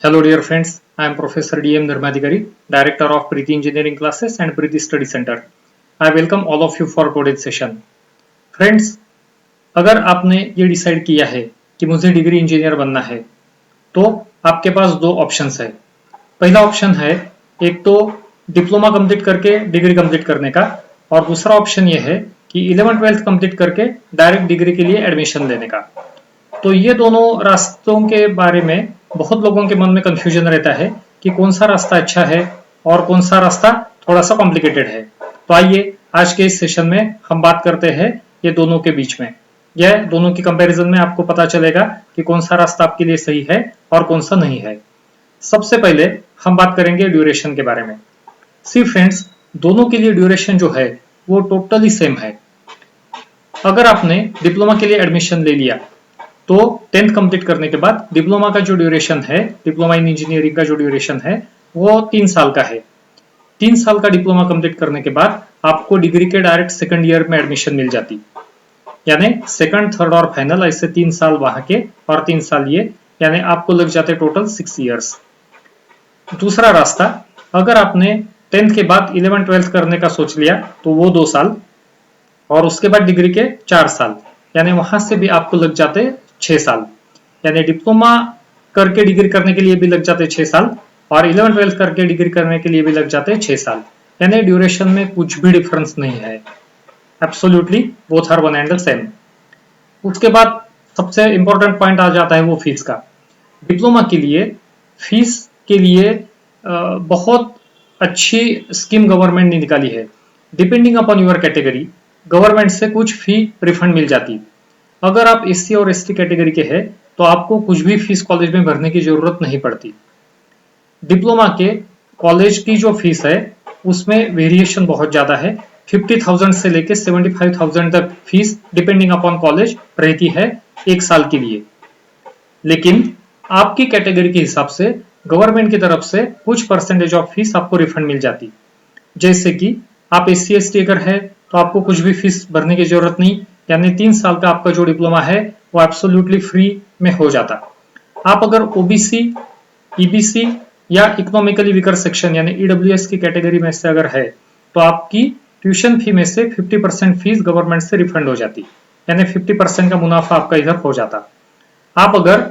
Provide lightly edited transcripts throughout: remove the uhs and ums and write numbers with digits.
Hello dear friends, I am Professor D.M. Dharmadhikari, Director of Preeti Engineering Classes and Preeti Study Center. I welcome all of you for today's session. Friends, अगर आपने ये decide किया है कि मुझे degree engineer बनना है तो आपके पास दो ऑप्शंस है। पहला ऑप्शन है एक तो डिप्लोमा कंप्लीट करके डिग्री कंप्लीट करने का, और दूसरा ऑप्शन ये है कि 11th-12th कंप्लीट करके डायरेक्ट डिग्री के लिए एडमिशन लेने का। तो ये दोनों रास्तों के बारे में बहुत लोगों के मन में कंफ्यूजन रहता है कि कौन सा रास्ता अच्छा है और कौन सा रास्ता थोड़ा सा कॉम्प्लिकेटेड है। तो आइए आज के इस सेशन में हम बात करते हैं ये दोनों के बीच में। यह दोनों की कंपैरिजन में आपको पता चलेगा कि कौन सा रास्ता आपके लिए सही है और कौन सा नहीं है। सबसे पहले हम बात करेंगे ड्यूरेशन के बारे में। सी फ्रेंड्स, दोनों के लिए ड्यूरेशन जो है वो टोटली सेम है। अगर आपने डिप्लोमा के लिए एडमिशन ले लिया तो 10th कंप्लीट करने के बाद डिप्लोमा का जो ड्यूरेशन है, डिप्लोमा इन इंजीनियरिंग का जो ड्यूरेशन है वो 3 साल का है। 3 साल का डिप्लोमा कंप्लीट करने के बाद आपको डिग्री के डायरेक्ट सेकंड ईयर में एडमिशन मिल जाती, यानी सेकंड, थर्ड और फाइनल ऐसे 3 साल वहां के और 3 साल ये, यानी आपको लग जाते टोटल 6 ईयर्स। दूसरा रास्ता, अगर आपने 10th के बाद 11th-12th करने का सोच लिया तो वो 2 साल, और उसके बाद डिग्री के 4 साल, यानी वहां से भी आपको लग जाते 6 साल। यानी डिप्लोमा करके डिग्री करने के लिए भी लग जाते 6 साल और 11th-12th करके डिग्री करने के लिए भी लग जाते 6 साल। यानी ड्यूरेशन में कुछ भी डिफरेंस नहीं है, absolutely both are one and the same. उसके बाद सबसे इंपॉर्टेंट पॉइंट आ जाता है वो फीस का। डिप्लोमा के लिए फीस के लिए बहुत अच्छी स्कीम गवर्नमेंट ने निकाली है। Depending upon your category government से कुछ फी रिफंड मिल जाती। अगर आप एससी और एसटी कैटेगरी के हैं तो आपको कुछ भी फीस कॉलेज में भरने की जरूरत नहीं पड़ती। डिप्लोमा के कॉलेज की जो फीस है उसमें वेरिएशन बहुत ज्यादा है। 50,000 से लेके 75,000 तक फीस डिपेंडिंग अपॉन कॉलेज रहती है एक साल के लिए। लेकिन आपकी कैटेगरी के हिसाब से गवर्नमेंट की तरफ से कुछ परसेंटेज ऑफ फीस आपको रिफंड मिल जाती। जैसे कि आप एससी एसटी अगर है तो आपको कुछ भी फीस भरने की जरूरत नहीं, यानी 3 साल का आपका जो डिप्लोमा है वो एब्सोल्युटली फ्री में हो जाता। आप अगर ओबीसी, ईबीसी या इकोनॉमिकली वीकर सेक्शन यानी ईडब्ल्यूएस की कैटेगरी में से अगर है तो आपकी ट्यूशन फी में से 50% फीस गवर्नमेंट से रिफंड हो जाती, यानी 50% का मुनाफा आपका इधर हो जाता। आप अगर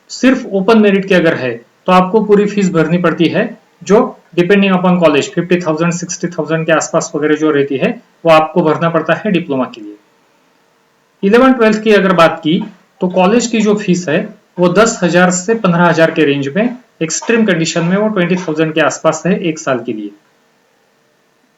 सिर्फ ओपन मेरिट के अगर है तो आपको पूरी फीस भरनी पड़ती है, जो डिपेंडिंग अपॉन कॉलेज 50,000 60,000 के आसपास वगैरह जो रहती है वो आपको भरना पड़ता है डिप्लोमा के लिए। 11th-12th की अगर बात की तो कॉलेज की जो फीस है वो 10,000 से 15,000 के रेंज में, एक्सट्रीम कंडीशन में वो 20,000 के आसपास है एक साल के लिए।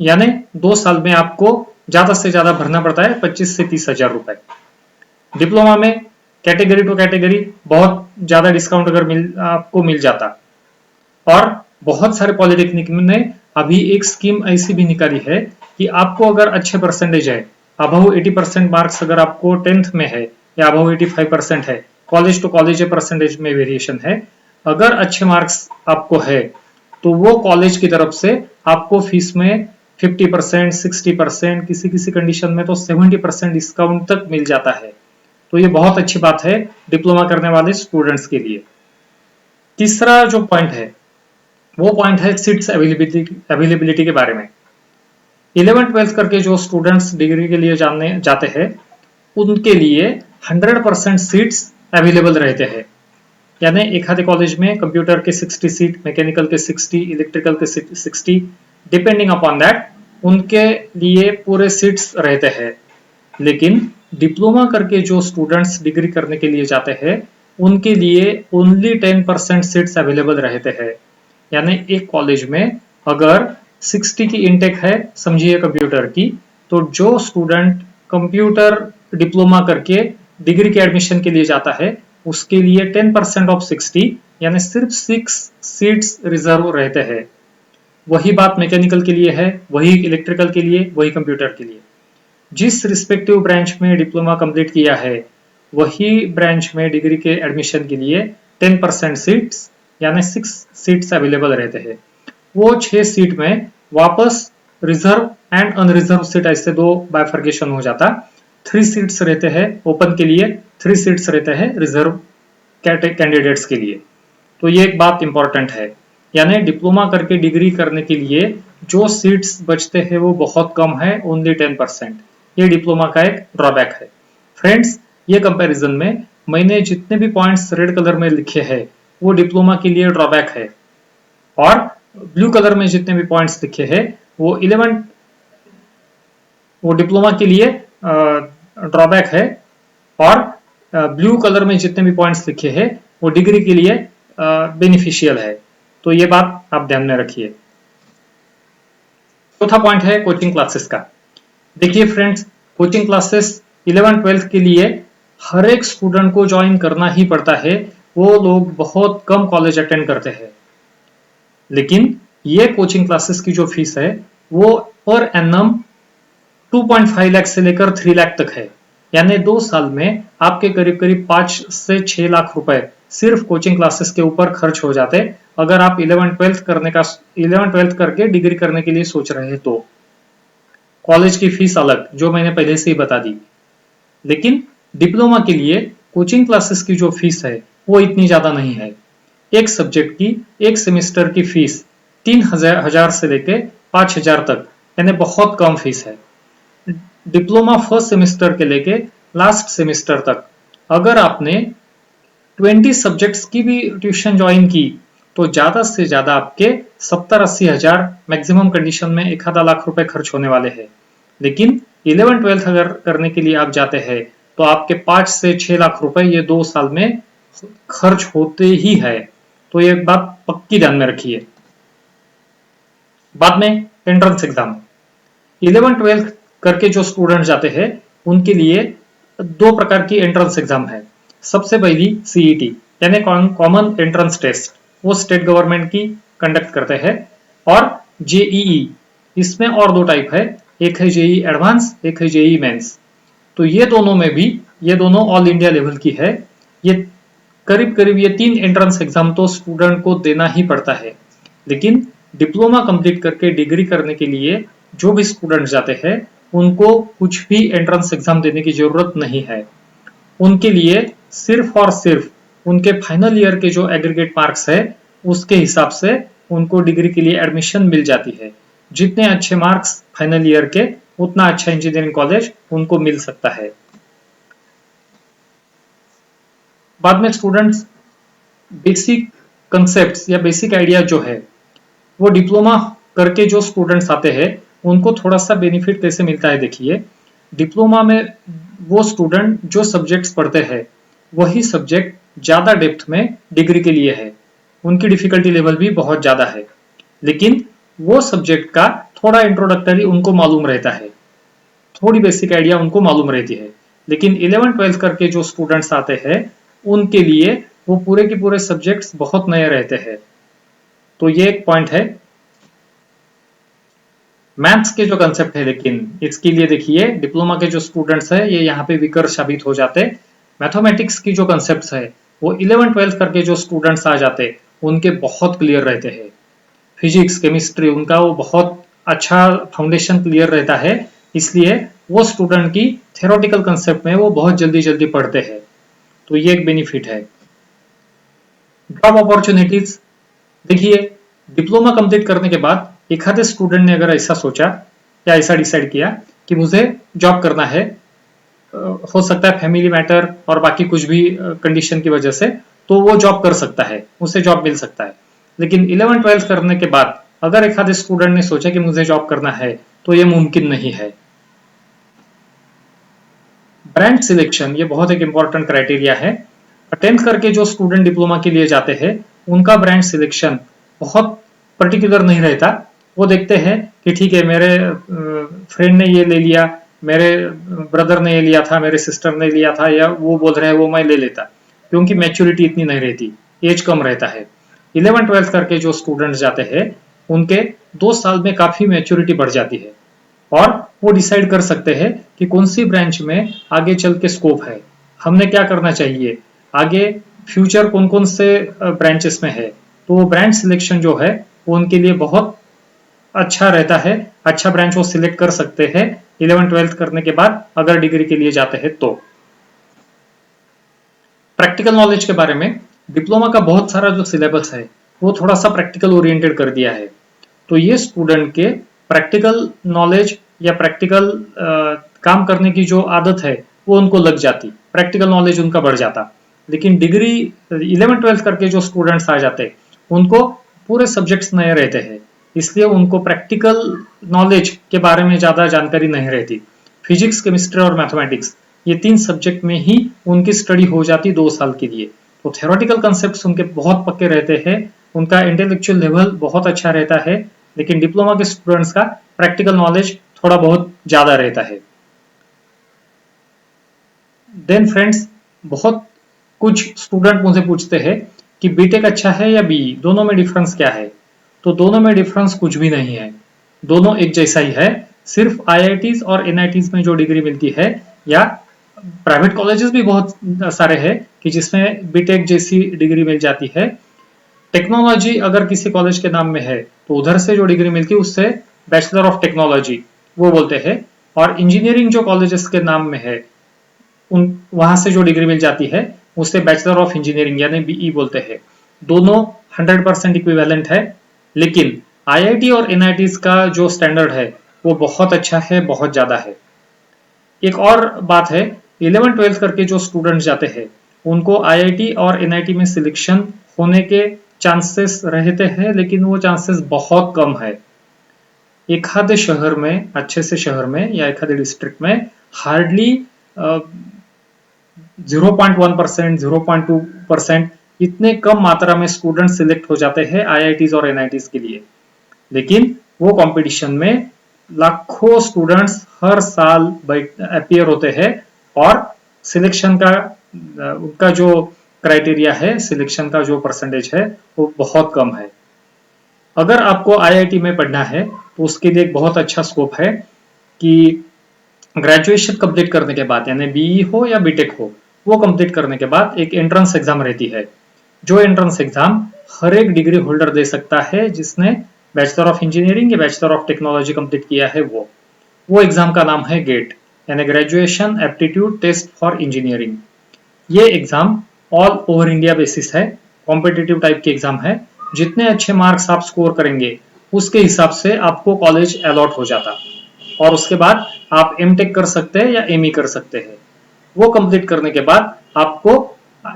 यानी 2 साल में आपको ज्यादा से ज्यादा भरना पड़ता है 25 से 30,000 रुपए। डिप्लोमा में कैटेगरी टू कैटेगरी बहुत ज्यादा डिस्काउंट अगर आपको मिल जाता। और बहुत सारे पॉलिटेक्निक ने अभी एक स्कीम ऐसी भी निकाली है कि आपको अगर अच्छे परसेंटेज है, अबव 80% मार्क्स अगर आपको 10th में है या अबव 85% है, कॉलेज टू कॉलेज परसेंटेज में वेरिएशन है, अगर अच्छे मार्क्स आपको है तो वो कॉलेज की तरफ से आपको फीस में 50%, 60%, किसी किसी कंडीशन में तो 70% डिस्काउंट तक मिल जाता है। तो ये बहुत अच्छी बात है डिप्लोमा करने वाले स्टूडेंट्स के लिए। तीसरा जो पॉइंट है वो पॉइंट है सीट्स अवेलेबिलिटी के बारे में। 11th-12th करके जो स्टूडेंट्स डिग्री के लिए जानने जाते हैं उनके लिए 100% सीट्स अवेलेबल रहते हैं। यानी एक आधे कॉलेज में कंप्यूटर के 60 सीट, मैकेनिकल के 60, इलेक्ट्रिकल के 60, डिपेंडिंग अपॉन दैट उनके लिए पूरे सीट्स रहते हैं। लेकिन डिप्लोमा करके जो स्टूडेंट्स डिग्री करने के लिए जाते हैं उनके लिए ओनली 10% सीट्स अवेलेबल रहते हैं। यानी एक कॉलेज में अगर 60 की इनटेक है समझिए कंप्यूटर की, तो जो स्टूडेंट कंप्यूटर डिप्लोमा करके डिग्री के एडमिशन के लिए जाता है उसके लिए 10% ऑफ 60 यानी सिर्फ 6 सीट्स रिजर्व रहते हैं। वही बात मैकेनिकल के लिए है, वही इलेक्ट्रिकल के लिए, वही कंप्यूटर के लिए। जिस रिस्पेक्टिव ब्रांच में डिप्लोमा कंप्लीट किया है वही ब्रांच में डिग्री के एडमिशन के लिए 10% सीट्स यानी 6 सीट्स अवेलेबल रहते हैं। वो 6 सीट में वापस रिजर्व एंड अनरिजर्व सीट ऐसे दो बाइफर्केशन हो जाता। 3 सीट्स रहते हैं ओपन के लिए, 3 सीट्स रहते हैं रिजर्व कैंडिडेट्स के लिए। तो ये एक बात इंपॉर्टेंट है, यानी डिप्लोमा करके डिग्री करने के लिए जो सीट्स बचते हैं वो बहुत कम है, ओनली 10%। ये डिप्लोमा का एक ड्रॉबैक है। फ्रेंड्स, ये कंपैरिजन में मैंने जितने भी पॉइंट्स रेड कलर में लिखे हैं वो डिप्लोमा के लिए ड्रॉबैक है, और ब्लू कलर में जितने भी पॉइंट्स लिखे हैं वो वो डिप्लोमा के लिए ड्रॉबैक है, और ब्लू कलर में जितने भी पॉइंट्स लिखे हैं वो डिग्री के लिए बेनिफिशियल है। तो ये बात आप ध्यान में रखिए। चौथा पॉइंट है कोचिंग क्लासेस का। देखिए फ्रेंड्स, कोचिंग क्लासेस 11th-12th के लिए हर एक स्टूडेंट को ज्वाइन करना ही पड़ता है। वो लोग बहुत कम कॉलेज अटेंड करते हैं, लेकिन ये कोचिंग क्लासेस की जो फीस है वो पर एनम 2.5 लाख से लेकर 3 लाख तक है। यानी 2 साल में आपके करीब करीब 5 से 6 लाख रुपए सिर्फ कोचिंग क्लासेस के ऊपर खर्च हो जाते, अगर आप 11th-12th करके डिग्री करने के लिए सोच रहे हैं तो। कॉलेज की फीस अलग, जो मैंने पहले से ही बता दी। लेकिन डिप्लोमा के लिए कोचिंग क्लासेस की जो फीस है वो इतनी ज्यादा नहीं है। एक सब्जेक्ट की एक सेमेस्टर की फीस 3,000 से लेके 5,000 तक, यानी बहुत कम फीस है। डिप्लोमा फर्स्ट सेमेस्टर के लेके लास्ट सेमेस्टर तक अगर आपने 20 सब्जेक्ट्स की भी ट्यूशन ज्वाइन की तो ज्यादा से ज्यादा आपके 70-80 हजार मैक्सिमम कंडीशन में 1 आधा लाख रुपए खर्च होने वाले हैं। लेकिन 11th-12th अगर करने के लिए आप जाते हैं तो आपके 5 से 6 लाख रुपए ये 2 साल में खर्च होते ही है। तो ये बात पक्की ध्यान में रखिए। बाद में एंट्रेंस एग्जाम। 11th-12th करके जो स्टूडेंट जाते हैं उनके लिए 2 प्रकार की एंट्रेंस एग्जाम है। सबसे पहली सीईटी यानी कॉमन एंट्रेंस टेस्ट, वो स्टेट गवर्नमेंट की कंडक्ट करते हैं, और जेईई, इसमें और 2 टाइप है, एक है जेईई एडवांस, एक है जेईई मेंस। तो ये दोनों ऑल इंडिया लेवल की है। ये करीब करीब ये 3 एंट्रेंस एग्जाम तो स्टूडेंट को देना ही पड़ता है। लेकिन डिप्लोमा कंप्लीट करके डिग्री करने के लिए जो भी स्टूडेंट जाते हैं उनको कुछ भी एंट्रेंस एग्जाम देने की जरूरत नहीं है। उनके लिए सिर्फ और सिर्फ उनके फाइनल ईयर के जो एग्रीगेट मार्क्स है उसके हिसाब से उनको डिग्री के लिए एडमिशन मिल जाती है। जितने अच्छे मार्क्स फाइनल ईयर के उतना अच्छा इंजीनियरिंग कॉलेज उनको मिल सकता है। बाद में स्टूडेंट्स बेसिक कंसेप्ट्स या बेसिक आइडिया जो है वो डिप्लोमा करके जो स्टूडेंट्स आते हैं उनको थोड़ा सा बेनिफिट कैसे मिलता है। देखिए, डिप्लोमा में वो स्टूडेंट जो सब्जेक्ट्स पढ़ते हैं वही सब्जेक्ट ज्यादा डेप्थ में डिग्री के लिए है, उनकी डिफिकल्टी लेवल भी बहुत ज्यादा है, लेकिन वो सब्जेक्ट का थोड़ा इंट्रोडक्टरी उनको मालूम रहता है, थोड़ी बेसिक आइडिया उनको मालूम रहती है। लेकिन 11th-12th करके जो स्टूडेंट्स आते हैं उनके लिए वो पूरे के पूरे सब्जेक्ट्स बहुत नए रहते हैं। तो ये एक पॉइंट है। मैथ्स के जो कंसेप्ट है, लेकिन इसके लिए देखिए डिप्लोमा के जो स्टूडेंट्स है ये यहाँ पे वीकर साबित हो जाते। मैथमेटिक्स की जो कंसेप्ट्स है वो 11th-12th करके जो स्टूडेंट्स आ जाते उनके बहुत क्लियर रहते हैं। फिजिक्स, केमिस्ट्री, उनका वो बहुत अच्छा फाउंडेशन क्लियर रहता है, इसलिए वो स्टूडेंट की थ्योरेटिकल कंसेप्ट में वो बहुत जल्दी जल्दी पढ़ते हैं। तो ये एक बेनिफिट है। Job opportunities. देखिए, डिप्लोमा कंप्लीट करने के बाद एक आधे स्टूडेंट ने अगर ऐसा सोचा या ऐसा डिसाइड किया कि मुझे जॉब करना है, हो सकता है फैमिली मैटर और बाकी कुछ भी कंडीशन की वजह से, तो वो जॉब कर सकता है, उसे जॉब मिल सकता है। लेकिन 11th-12th करने के बाद अगर एक आधे स्टूडेंट ने सोचा कि मुझे जॉब करना है तो ये मुमकिन नहीं है। ब्रांच सिलेक्शन ये बहुत एक इंपॉर्टेंट क्राइटेरिया है। 10th करके जो स्टूडेंट डिप्लोमा के लिए जाते हैं उनका ब्रांच सिलेक्शन बहुत पर्टिकुलर नहीं रहता। वो देखते हैं कि ठीक है, मेरे फ्रेंड ने ये ले लिया, मेरे ब्रदर ने ये लिया था, मेरे सिस्टर ने लिया था, या वो बोल रहे हैं वो मैं ले लेता, क्योंकि मैच्योरिटी इतनी नहीं रहती, एज कम रहता है। 11th-12th करके जो स्टूडेंट्स जाते हैं उनके 2 साल में काफी मैच्योरिटी बढ़ जाती है और वो डिसाइड कर सकते हैं कि कौन सी ब्रांच में आगे चल के स्कोप है, हमने क्या करना चाहिए, आगे फ्यूचर कौन कौन से ब्रांचेस में है। तो वो ब्रांच सिलेक्शन जो है वो उनके लिए बहुत अच्छा रहता है। अच्छा ब्रांच वो सिलेक्ट कर सकते हैं 11th-12th करने के बाद अगर डिग्री के लिए जाते हैं तो। प्रैक्टिकल नॉलेज के बारे में डिप्लोमा का बहुत सारा जो सिलेबस है वो थोड़ा सा प्रैक्टिकल ओरिएंटेड कर दिया है, तो ये स्टूडेंट के प्रैक्टिकल नॉलेज या प्रैक्टिकल काम करने की जो आदत है वो उनको लग जाती, प्रैक्टिकल नॉलेज उनका बढ़ जाता। लेकिन डिग्री 11th-12th करके जो स्टूडेंट्स आ जाते उनको पूरे सब्जेक्ट्स नए रहते हैं, इसलिए उनको प्रैक्टिकल नॉलेज के बारे में ज्यादा जानकारी नहीं रहती। फिजिक्स, केमिस्ट्री और मैथमेटिक्स ये 3 सब्जेक्ट में ही उनकी स्टडी हो जाती 2 साल के लिए। तो थ्योरेटिकल कंसेप्ट उनके बहुत पक्के रहते हैं, उनका इंटेलेक्चुअल लेवल बहुत अच्छा रहता है, लेकिन डिप्लोमा के स्टूडेंट्स का प्रैक्टिकल नॉलेज थोड़ा बहुत ज्यादा रहता है। देन फ्रेंड्स, बहुत कुछ स्टूडेंट मुझसे पूछते हैं कि बीटेक अच्छा है या बीई, दोनों में डिफरेंस क्या है? तो दोनों में डिफरेंस कुछ भी नहीं है, दोनों एक जैसा ही है। सिर्फ आईआईटीज और एनआईटीज में जो डिग्री मिलती है, या प्राइवेट कॉलेजेस भी बहुत सारे हैं कि जिसमें बीटेक जैसी डिग्री मिल जाती है। टेक्नोलॉजी अगर किसी कॉलेज के नाम में है तो उधर से जो डिग्री मिलती है उससे बैचलर ऑफ टेक्नोलॉजी वो बोलते हैं, और इंजीनियरिंग जो कॉलेजेस के नाम में है उन वहां से जो डिग्री मिल जाती है उसे बैचलर ऑफ इंजीनियरिंग यानी बीई बोलते हैं। दोनों 100% इक्विवेलेंट है, लेकिन आईआईटी और एनआईटीज का जो स्टैंडर्ड है वो बहुत अच्छा है, बहुत ज्यादा है। एक और बात है, 11th-12th करके जो स्टूडेंट्स जाते हैं उनको आईआईटी और एनआईटी में सिलेक्शन होने के चांसेस रहते हैं, लेकिन वो चांसेस बहुत कम है। एक आधे शहर में, अच्छे से शहर में या एक आधे डिस्ट्रिक्ट में हार्डली 0.1%, 0.2% इतने कम मात्रा में स्टूडेंट सिलेक्ट हो जाते हैं आईआईटीज और एनआईटीज के लिए। लेकिन वो कंपटीशन में लाखों स्टूडेंट्स हर साल अपीयर होते हैं, और सिलेक्शन का उनका जो क्राइटेरिया है, सिलेक्शन का जो परसेंटेज है वो बहुत कम है। अगर आपको आईआईटी में पढ़ना है तो उसके लिए एक बहुत अच्छा स्कोप है कि ग्रेजुएशन कंप्लीट करने के बाद, यानी बीई हो या बीटेक हो, वो कंप्लीट करने के बाद एक एंट्रेंस एग्जाम रहती है। जो एंट्रेंस एग्जाम हर एक डिग्री होल्डर दे सकता है जिसने बैचलर ऑफ इंजीनियरिंग या बैचलर ऑफ टेक्नोलॉजी कंप्लीट किया है। वो एग्जाम का नाम है गेट, यानी graduation aptitude test for engineering. ये exam all over India basis है, कॉम्पिटिटिव टाइप की एग्जाम है। जितने अच्छे मार्क्स आप स्कोर करेंगे उसके हिसाब से आपको कॉलेज अलॉट हो जाता, और उसके बाद आप एमटेक कर सकते हैं या एमई कर सकते हैं। वो कंप्लीट करने के बाद आपको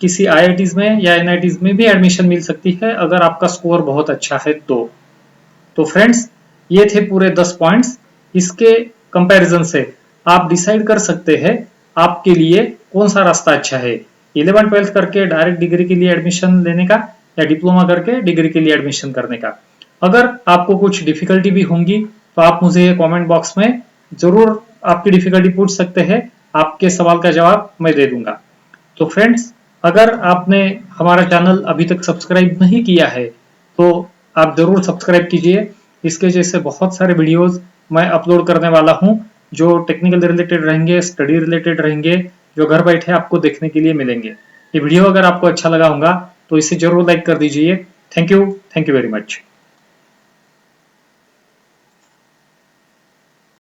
किसी आईआईटीज में या एनआईटीज में भी एडमिशन मिल सकती है अगर आपका स्कोर बहुत अच्छा है तो फ्रेंड्स, ये थे पूरे 10 पॉइंट्स। इसके कंपैरिजन से आप डिसाइड कर सकते हैं आपके लिए कौन सा रास्ता अच्छा है, 11th-12th करके डायरेक्ट डिग्री के लिए एडमिशन लेने का या डिप्लोमा करके डिग्री के लिए एडमिशन करने का। अगर आपको कुछ डिफिकल्टी भी होंगी तो आप मुझे कमेंट बॉक्स में जरूर आपकी डिफिकल्टी पूछ सकते हैं, आपके सवाल का जवाब मैं दे दूंगा। तो फ्रेंड्स, अगर आपने हमारा चैनल अभी तक सब्सक्राइब नहीं किया है तो आप जरूर सब्सक्राइब कीजिए। इसके जैसे बहुत सारे वीडियोस मैं अपलोड करने वाला हूं जो टेक्निकल रिलेटेड रहेंगे, स्टडी रिलेटेड रहेंगे, जो घर बैठे आपको देखने के लिए मिलेंगे। ये वीडियो अगर आपको अच्छा लगा होगा तो इसे जरूर लाइक कर दीजिए। Thank you very much.